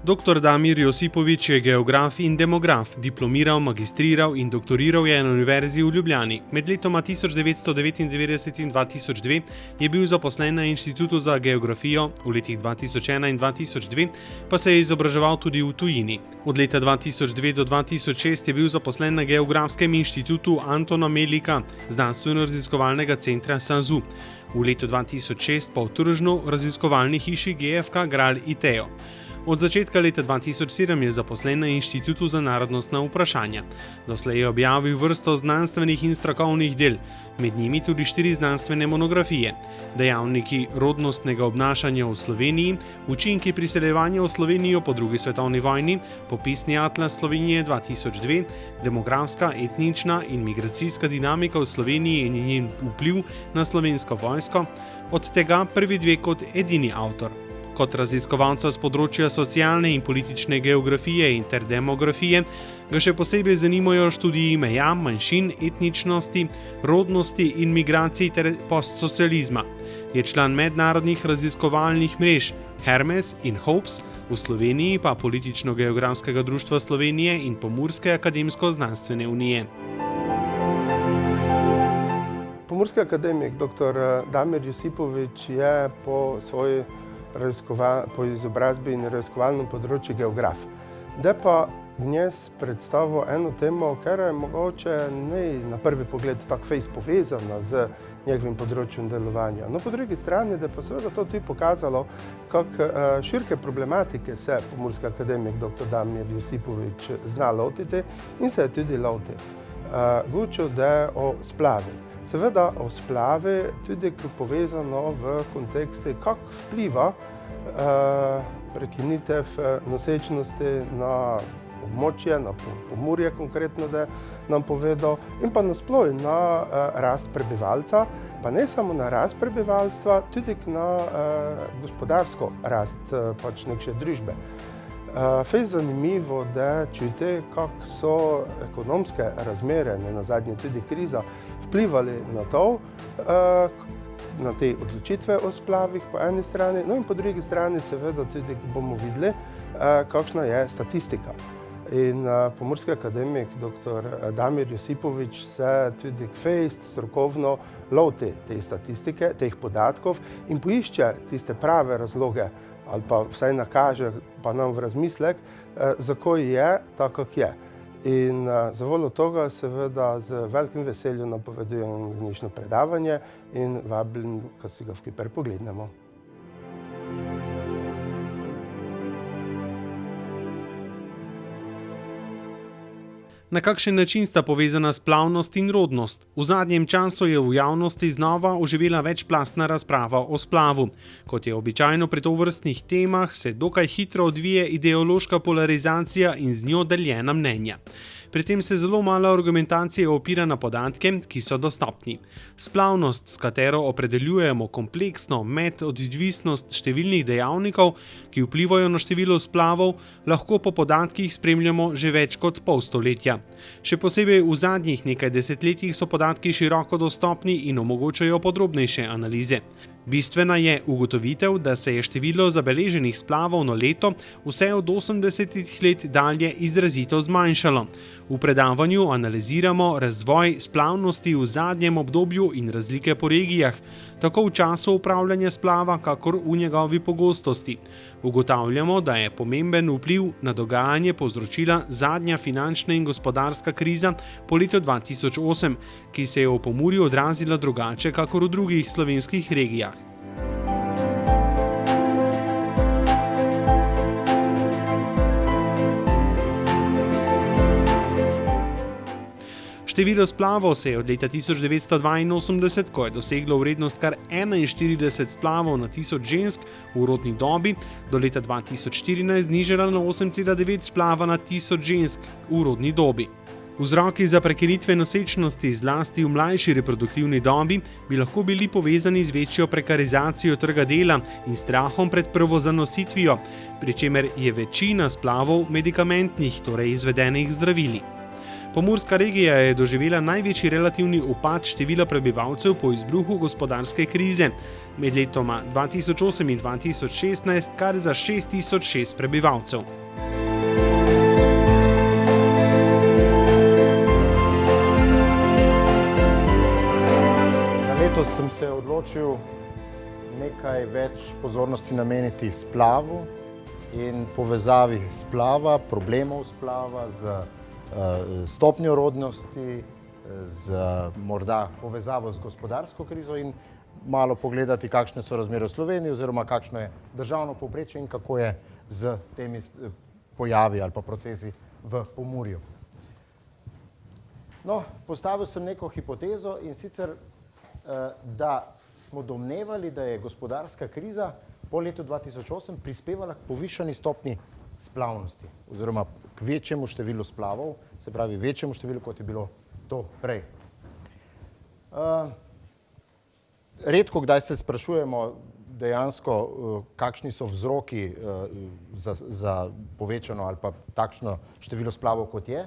Dr. Damir Josipović je geograf in demograf, diplomiral, magistriral in doktoriral je na Univerzi v Ljubljani. Med letoma 1999 in 2002 je bil zaposlen na Inštitutu za geografijo, v letih 2001 in 2002 pa se je izobraževal tudi v tujini. Od leta 2002 do 2006 je bil zaposlen na Geografskem inštitutu Antona Melika, znanstveno-raziskovalnega centra SAZU. V letu 2006 pa v tržno-raziskovalni hiši GFK Gral ITEO. Od začetka leta 2007 je zaposlen na Inštitutu za narodnostna vprašanja. Doslej je objavil vrsto znanstvenih in strokovnih del, med njimi tudi 4 znanstvene monografije: Dejavniki rodnostnega obnašanja v Sloveniji, Učinki priseljevanja v Slovenijo po drugi svetovni vojni, Popisni atlas Slovenije 2002, Demografska, etnična in migracijska dinamika v Sloveniji in njen vpliv na slovensko vojsko, od tega prvi 2 kot edini avtor. Kot raziskovalca z področja socialne in politične geografije in ter demografije ga še posebej zanimajo študiji meja, manjšin, etničnosti, rodnosti in migracij ter postsocializma. Je član mednarodnih raziskovalnih mrež Hermes in Hopes, v Sloveniji pa Politično-geografskega društva Slovenije in Pomurske akademsko-znanstvene unije. Pomurski akademik dr. Damir Josipović je po svoji po izobrazbi in raziskovalnem področju geograf. Da pa dnes predstavil eno temo, ker je mogoče ne na prvi pogled tako fejs povezana z njegovim področjem delovanja. No, po drugi strani, da pa seveda to tudi pokazalo, kako širke problematike se pomurski akademik dr. Damir Josipović zna lotiti in se je tudi loti. Govoril je o splavi. Seveda o splavi tudi povezano v kontekstu, kako vpliva prekinitev nosečnosti na območje, na Pomurje konkretno, da nam povedal, in pa nasploh na rast prebivalca, pa ne samo na rast prebivalstva, tudi na gospodarsko rast pač neke družbe. Fejs zanimivo, da čujete, kako so ekonomske razmere, nenazadnje tudi kriza, vplivali na to, na te odločitve o splavih po eni strani, no in po drugi strani seveda tudi bomo videli, kakšna je statistika. In pomurski akademik dr. Damir Josipović se tudi fejst strokovno loti te statistike, teh podatkov in poišče tiste prave razloge, ali pa vsaj nakaže pa nam v razmislek, zakaj je tako, kak je. In zavoljo toga seveda z velikim veseljem napovedujem današnje predavanje in vabim, da si ga v Kiper pogledamo. Na kakšen način sta povezana splavnost in rodnost? V zadnjem času je v javnosti znova oživela večplastna razprava o splavu. Kot je običajno pri tovrstnih temah, se dokaj hitro odvije ideološka polarizacija in z njo deljena mnenja. Pri tem se zelo malo argumentacije opira na podatke, ki so dostopni. Splavnost, s katero opredeljujemo kompleksno medodvisnost številnih dejavnikov, ki vplivajo na število splavov, lahko po podatkih spremljamo že več kot pol stoletja. Še posebej v zadnjih nekaj desetletjih so podatki široko dostopni in omogočajo podrobnejše analize. Bistvena je ugotovitev, da se je število zabeleženih splavov na leto vse od 80 let dalje izrazito zmanjšalo. V predavanju analiziramo razvoj splavnosti v zadnjem obdobju in razlike po regijah, tako v času upravljanja splava, kakor v njegovi pogostosti. Ugotavljamo, da je pomemben vpliv na dogajanje povzročila zadnja finančna in gospodarska kriza po letu 2008, ki se je v Pomurju odrazila drugače, kakor v drugih slovenskih regijah. Število splavov se je od leta 1982, ko je doseglo vrednost kar 41 splavov na 1000 žensk v rodni dobi, do leta 2014 znižalo na 8,9 splava na 1000 žensk v rodni dobi. Vzroki za prekinitve nosečnosti, zlasti v mlajši reproduktivni dobi, bi lahko bili povezani z večjo prekarizacijo trga dela in strahom pred prvo zanositvijo, pri čemer je večina splavov medikamentnih, torej izvedenih zdravili. Pomurska regija je doživela največji relativni upad števila prebivalcev po izbruhu gospodarske krize. Med letoma 2008 in 2016 kar za 6006 prebivalcev. Letos sem se odločil nekaj več pozornosti nameniti splavu in povezavi splava, problemov splava z stopnjo rodnosti, z morda povezavo z gospodarsko krizo in malo pogledati, kakšne so razmere v Sloveniji oziroma kakšno je državno povprečje in kako je z temi pojavi ali pa procesi v Pomurju. No, postavil sem neko hipotezo in sicer da smo domnevali, da je gospodarska kriza po letu 2008 prispevala k povišani stopnji splavnosti oziroma k večjemu številu splavov, se pravi večjemu številu, kot je bilo to prej. Redko kdaj se sprašujemo dejansko, kakšni so vzroki za povečano ali pa takšno število splavov, kot je.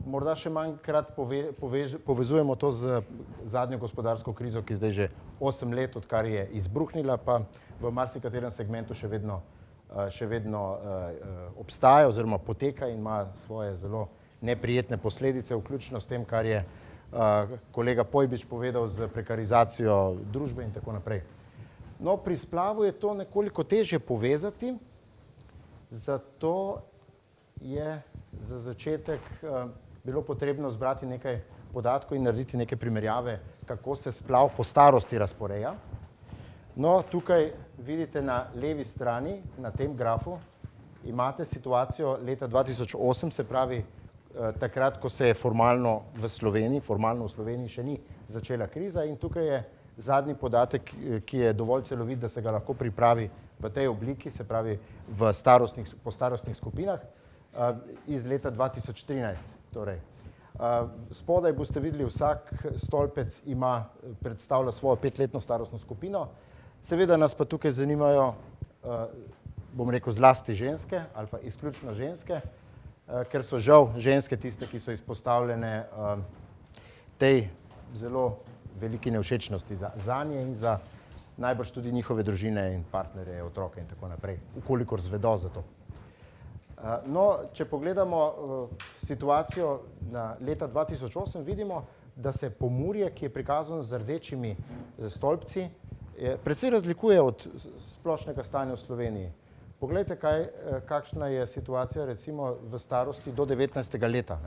Morda še manjkrat povezujemo to z zadnjo gospodarsko krizo, ki zdaj že 8 let, odkar je izbruhnila, pa v marsikaterem segmentu še vedno obstaja oziroma poteka in ima svoje zelo neprijetne posledice, vključno s tem, kar je kolega Pojbič povedal z prekarizacijo družbe in tako naprej. No, pri splavu je to nekoliko težje povezati, zato je za začetek bilo potrebno zbrati nekaj podatkov in narediti neke primerjave, kako se splav po starosti razporeja. No, tukaj vidite na levi strani, na tem grafu, imate situacijo leta 2008, se pravi takrat, ko se je formalno v Sloveniji še ni začela kriza in tukaj je zadnji podatek, ki je dovolj celovit, da se ga lahko pripravi v tej obliki, se pravi po starostnih skupinah, iz leta 2013. Torej, spodaj boste videli, vsak stolpec predstavlja svojo 5-letno starostno skupino. Seveda nas pa tukaj zanimajo, bom rekel, zlasti ženske ali pa izključno ženske, ker so žal ženske tiste, ki so izpostavljene tej zelo veliki nevšečnosti zanje in za najbrž tudi njihove družine in partnerje, otroke in tako naprej, ukolikor zvedo za to. No, če pogledamo situacijo na leta 2008, vidimo, da se Pomurje, ki je prikazano z rdečimi stolpci, precej razlikuje od splošnega stanja v Sloveniji. Poglejte, kakšna je situacija recimo v starosti do 19. leta.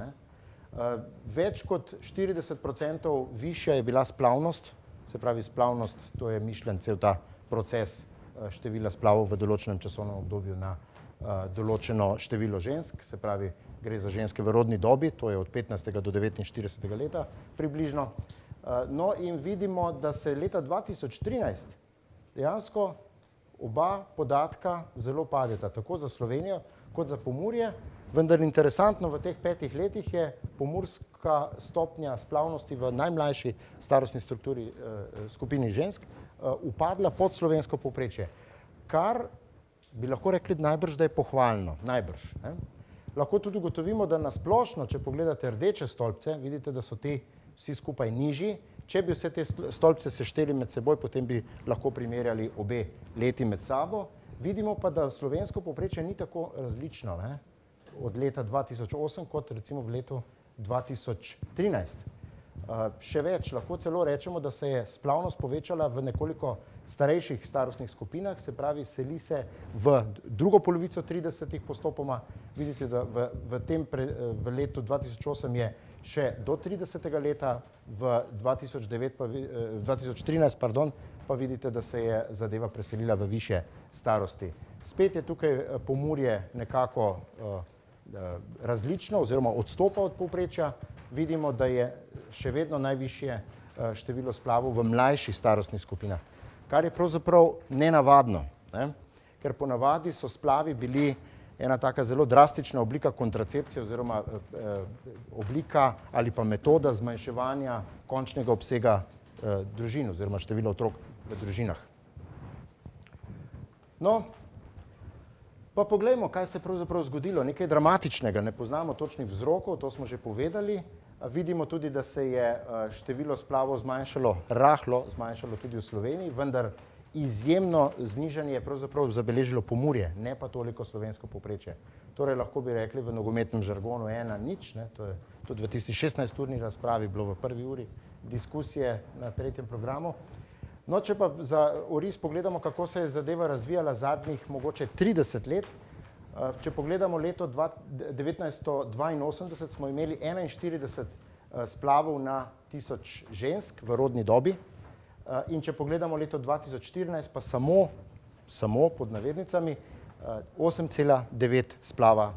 Več kot 40% višja je bila splavnost, se pravi splavnost, to je mišljen cel ta proces števila splavov v določenem časovnem obdobju na določeno število žensk, se pravi, gre za ženske v rodni dobi, to je od 15. do 49. leta približno. No in vidimo, da se leta 2013 dejansko oba podatka zelo padeta, tako za Slovenijo kot za Pomurje, vendar interesantno v teh 5 letih je pomurska stopnja splavnosti v najmlajši starostni skupini žensk upadla pod slovensko povprečje, kar bi lahko rekli najbrž, da je pohvalno, najbrž. Lahko tudi ugotovimo, da na splošno, če pogledate rdeče stolpce, vidite, da so ti vsi skupaj nižji. Če bi vse te stolpce sešteli med seboj, potem bi lahko primerjali obe leti med sabo. Vidimo pa, da slovensko povprečje ni tako različno od leta 2008 kot recimo v letu 2013. Še več, lahko celo rečemo, da se je splavnost povečala v nekoliko starejših starostnih skupinah, se pravi, seli se v drugo polovico 30-ih postopoma. Vidite, da v letu 2008 je še do 30. leta, v 2013 pa vidite, da se je zadeva preselila v višje starosti. Spet je tukaj Pomurje nekako različno oziroma odstopa od povprečja. Vidimo, da je še vedno najvišje število splavov v mlajših starostnih skupinah, kar je pravzaprav nenavadno, ker ponavadi so splavi bili ena taka zelo drastična oblika kontracepcije oziroma oblika ali pa metoda zmanjševanja končnega obsega družin oziroma števila otrok v družinah. No, Pa poglejmo, kaj se je pravzaprav zgodilo. Nekaj dramatičnega, ne poznamo točnih vzrokov, to smo že povedali. Vidimo tudi, da se je število splavov zmanjšalo, rahlo zmanjšalo tudi v Sloveniji, vendar izjemno znižanje je pravzaprav zabeležilo Pomurje, ne pa toliko slovensko povprečje. Torej lahko bi rekli v nogometnem žargonu 1:0, to je tudi v tisti 16-urni razpravi bilo v prvi uri diskusije na tretjem programu. No, če pa za oris pogledamo, kako se je zadeva razvijala zadnjih mogoče 30 let, če pogledamo leto 1982, smo imeli 41 splavov na 1000 žensk v rodni dobi, in če pogledamo leto 2014, pa samo pod navednicami, 8,9 splava,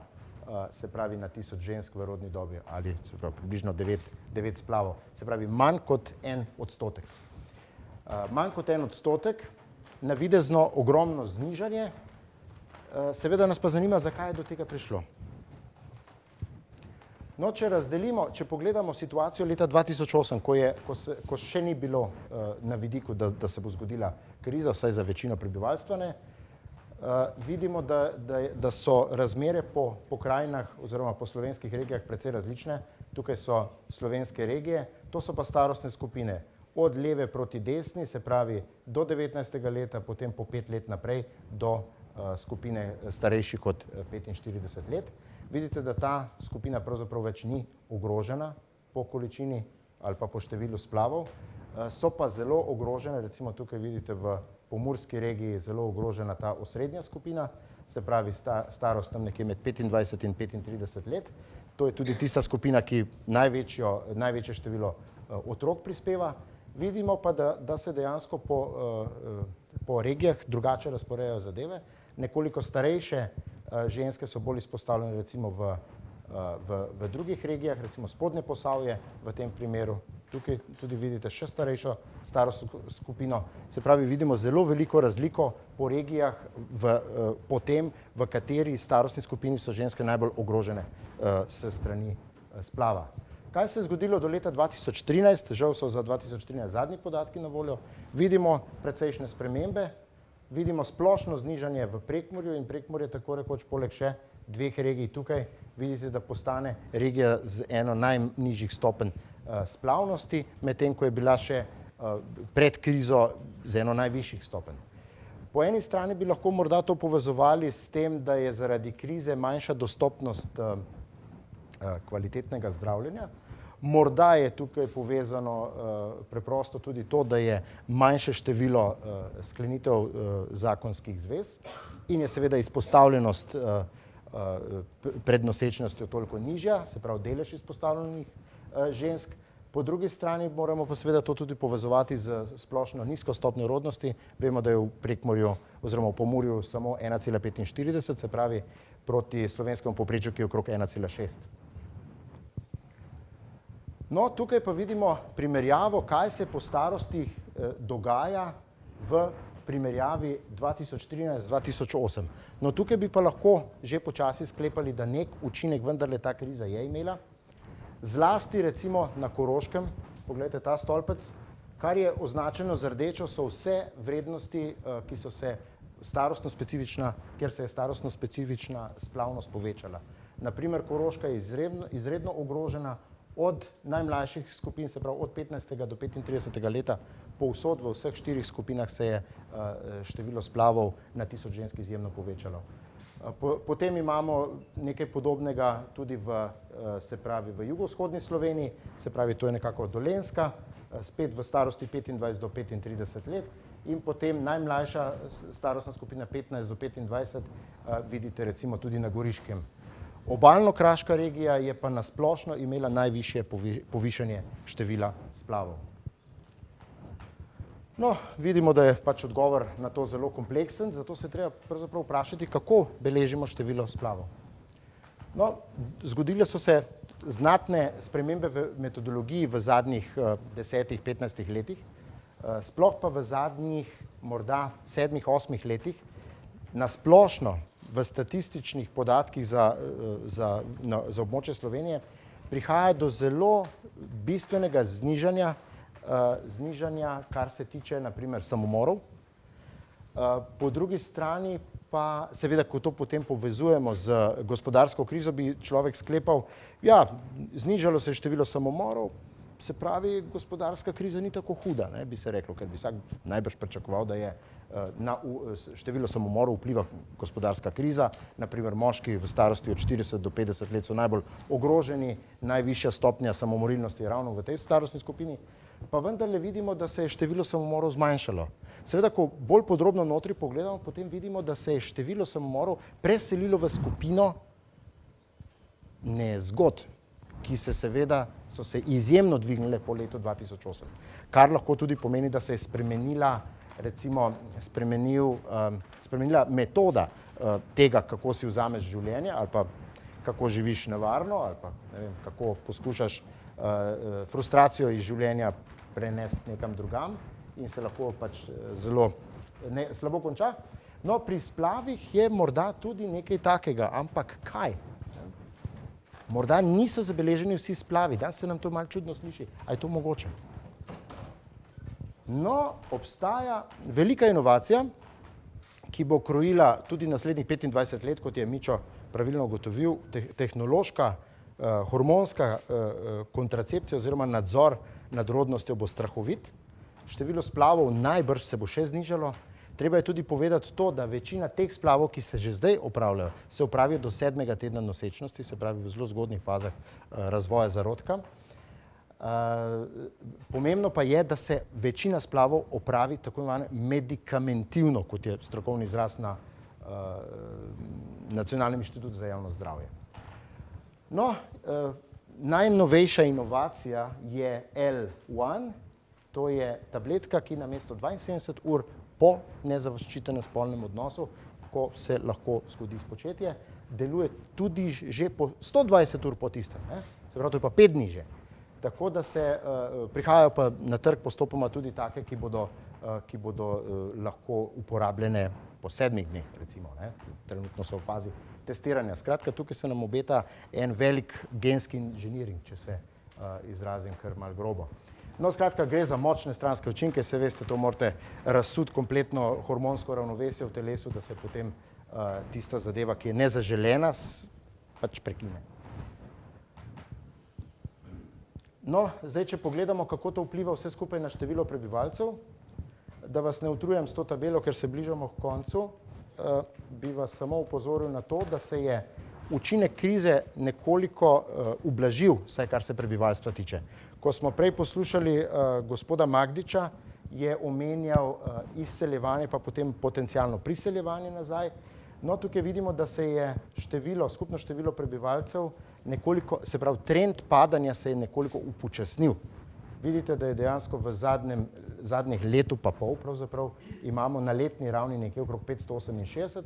se pravi na 1000 žensk v rodni dobi, ali se pravi približno 9 splavov, se pravi manj kot 1%. Manj kot 1%, navidezno ogromno znižanje, seveda nas pa zanima, zakaj je do tega prišlo. No, če razdelimo, če pogledamo situacijo leta 2008, ko še ni bilo na vidiku, da se bo zgodila kriza, vsaj za večino prebivalstva ne, vidimo, da so razmere po pokrajinah oziroma po slovenskih regijah precej različne. Tukaj so slovenske regije, to so pa starostne skupine. Od leve proti desni, se pravi do 19. leta, potem po 5 let naprej do skupine starejši kot 45 let. Vidite, da ta skupina pravzaprav več ni ogrožena po količini ali pa po številu splavov. So pa zelo ogrožene, recimo tukaj vidite v pomurski regiji zelo ogrožena ta osrednja skupina, se pravi starost tam nekje med 25 in 35 let. To je tudi tista skupina, ki največje število otrok prispeva. Vidimo pa, da se dejansko po regijah drugače razporejajo zadeve. Nekoliko starejše ženske so bolj izpostavljene recimo v drugih regijah, recimo Spodnje Posavje v tem primeru. Tukaj tudi vidite še starejšo starostno skupino. Se pravi, vidimo zelo veliko razliko po regijah po tem, v kateri starostni skupini so ženske najbolj ogrožene s strani splava. Kaj se je zgodilo do leta 2013? Žal so za 2013 zadnji podatki na voljo. Vidimo precejšnje spremembe, vidimo splošno znižanje v Prekmurju in Prekmurje tako rekoč poleg še 2 regij tukaj. Vidite, da postane regija z eno najnižjih stopenj splavnosti, medtem ko je bila še pred krizo z eno najvišjih stopenj. Po eni strani bi lahko morda to povezovali s tem, da je zaradi krize manjša dostopnost kvalitetnega zdravljenja. Morda je tukaj povezano preprosto tudi to, da je manjše število sklenitev zakonskih zvez in je seveda izpostavljenost pred nosečnostjo toliko nižja, se pravi delež izpostavljenih žensk. Po drugi strani moramo pa seveda to tudi povezovati z splošno nizko stopnjo rodnosti. Vemo, da je v Prekmurju oziroma v Pomurju samo 1,45, se pravi proti slovenskemu povprečju, ki je okrog 1,6. No, tukaj pa vidimo primerjavo, kaj se po starostih dogaja v primerjavi 2013-2008. No, tukaj bi pa lahko že počasi sklepali, da nek učinek vendarle ta kriza je imela. Zlasti recimo na Koroškem, pogledajte ta stolpec, kar je označeno z rdečo, so vse vrednosti, ki so se kjer se je starostno specifična splavnost povečala. Naprimer, Koroška je izredno ogrožena od najmlajših skupin, se pravi od 15. do 35. leta, povsod v vseh 4 skupinah se je število splavov na 1000 žensk izjemno povečalo. Potem imamo nekaj podobnega tudi v jugovzhodni Sloveniji, se pravi, to je nekako Dolenjska, spet v starosti 25 do 35 let in potem najmlajša starostna skupina 15 do 25, vidite recimo tudi na Goriškem. Obalno-kraška regija je pa nasplošno imela najvišje povišanje števila splavov. No, vidimo, da je pač odgovor na to zelo kompleksen, zato se treba pravzaprav vprašati, kako beležimo število splavov. No, zgodile so se znatne spremembe v metodologiji v zadnjih 10-15 letih, sploh pa v zadnjih morda 7-8 letih, nasplošno v statističnih podatkih za območje Slovenije prihaja do zelo bistvenega znižanja, kar se tiče naprimer samomorov. Po drugi strani pa seveda, ko to potem povezujemo z gospodarsko krizo, bi človek sklepal, ja, znižalo se je število samomorov, se pravi, gospodarska kriza ni tako huda, ne, bi se reklo, ker bi vsak najbrž pričakoval, da je na število samomorov vpliva gospodarska kriza. Naprimer, moški v starosti od 40 do 50 let so najbolj ogroženi, najvišja stopnja samomorilnosti je ravno v tej starostni skupini, pa vendarle vidimo, da se je število samomorov zmanjšalo. Seveda, ko bolj podrobno notri pogledamo, potem vidimo, da se je število samomorov preselilo v skupino nezgod, ki se seveda so se izjemno dvignile po letu 2008. Kar lahko tudi pomeni, da se je spremenila metoda tega, kako si vzameš življenje ali pa kako živiš nevarno ali pa ne vem, kako poskušaš frustracijo iz življenja prenesti nekam drugam in se lahko pač zelo slabo konča. No, pri splavih je morda tudi nekaj takega, ampak kaj? Morda niso zabeleženi vsi splavi, danes se nam to malo čudno sliši. A je to mogoče? No, obstaja velika inovacija, ki bo krojila tudi naslednjih 25 let, kot je Mičo pravilno ugotovil, tehnološka, hormonska kontracepcija oziroma nadzor nad rodnostjo bo strahovit. Število splavov najbrž se bo še znižalo. Treba je tudi povedati to, da večina teh splavov, ki se že zdaj opravljajo, se opravijo do 7. tedna nosečnosti, se pravi v zelo zgodnjih fazah razvoja zarodka. Pomembno pa je, da se večina splavov opravi tako imenovano medikamentivno, kot je strokovni izraz na Nacionalnem inštitutu za javno zdravje. No, najnovejša inovacija je L1, to je tabletka, ki namesto 72 ur po nezaščitenem spolnem odnosu, ko se lahko zgodi spočetje, deluje tudi že po 120 ur po tistem. Se pravi, to je pa 5 dni že. Tako da se prihajajo pa na trg postopoma tudi take, ki bodo lahko uporabljene po 7 dneh, recimo. Trenutno so v fazi testiranja. Skratka, tukaj se nam obeta en velik genski inženiring, če se izrazim kar malo grobo. No, skratka, gre za močne stranske učinke, se veste, to morate razsuditi kompletno hormonsko ravnovesje v telesu, da se potem tista zadeva, ki je nezaželena, pač prekine. No, zdaj, če pogledamo, kako to vpliva vse skupaj na število prebivalcev, da vas ne utrujem s to tabelo, ker se bližamo k koncu, bi vas samo upozoril na to, da se je učinek krize nekoliko ublažil, vsaj kar se prebivalstva tiče. Ko smo prej poslušali gospoda Magdiča, je omenjal izseljevanje, pa potem potencialno priseljevanje nazaj. No, tukaj vidimo, da se je skupno število prebivalcev nekoliko, se pravi, trend padanja se je nekoliko upočasnil. Vidite, da je dejansko v zadnjih letu pa pol, pravzaprav, imamo na letni ravni nekje okrog 568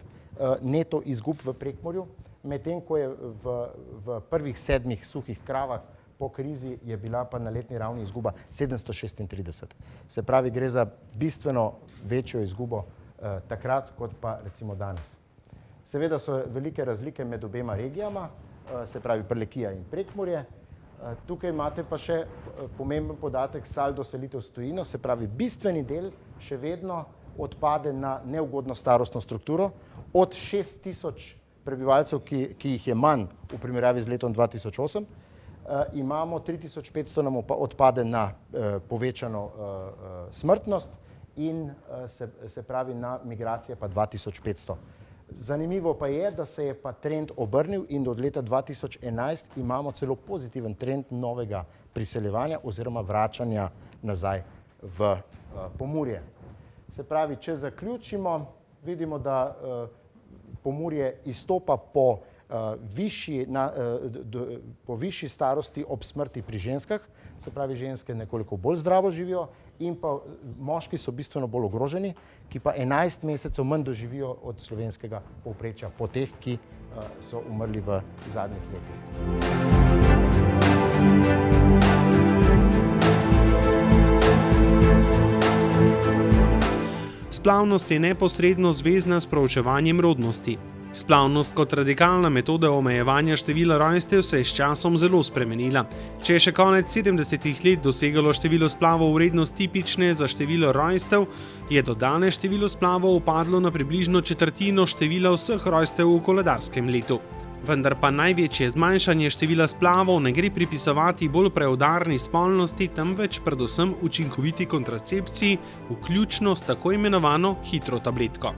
neto izgub v Prekmurju, medtem ko je v prvih 7 suhih kravah po krizi je bila pa na letni ravni izguba 736. Se pravi, gre za bistveno večjo izgubo takrat, kot pa recimo danes. Seveda so velike razlike med obema regijama, se pravi Prlekija in Prekmurje. Tukaj imate pa še pomemben podatek saldo selitev s tujino, se pravi bistveni del še vedno odpade na neugodno starostno strukturo. Od 6000 prebivalcev, ki jih je manj v primerjavi z letom 2008, imamo 3500 nam odpade na povečano smrtnost in se pravi na migracije pa 2500. Zanimivo pa je, da se je pa trend obrnil in od leta 2011 imamo celo pozitiven trend novega priseljevanja oziroma vračanja nazaj v Pomurje. Se pravi, če zaključimo, vidimo, da Pomurje izstopa po višji starosti ob smrti pri ženskah, se pravi, ženske nekoliko bolj zdravo živijo in pa moški so bistveno bolj ogroženi, ki pa 11 mesecev manj doživijo od slovenskega povprečja po teh, ki so umrli v zadnjih letih. Splavnost je neposredno zvezna s proučevanjem rodnosti. Splavnost kot radikalna metoda omejevanja števila rojstev se je s časom zelo spremenila. Če je še konec 70-ih let dosegalo število splavov vrednost tipične za število rojstev, je do danes število splavov upadlo na približno četrtino števila vseh rojstev v koledarskem letu. Vendar pa največje zmanjšanje števila splavov ne gre pripisovati bolj preudarni spolnosti, temveč predvsem učinkoviti kontracepciji, vključno s tako imenovano hitro tabletko.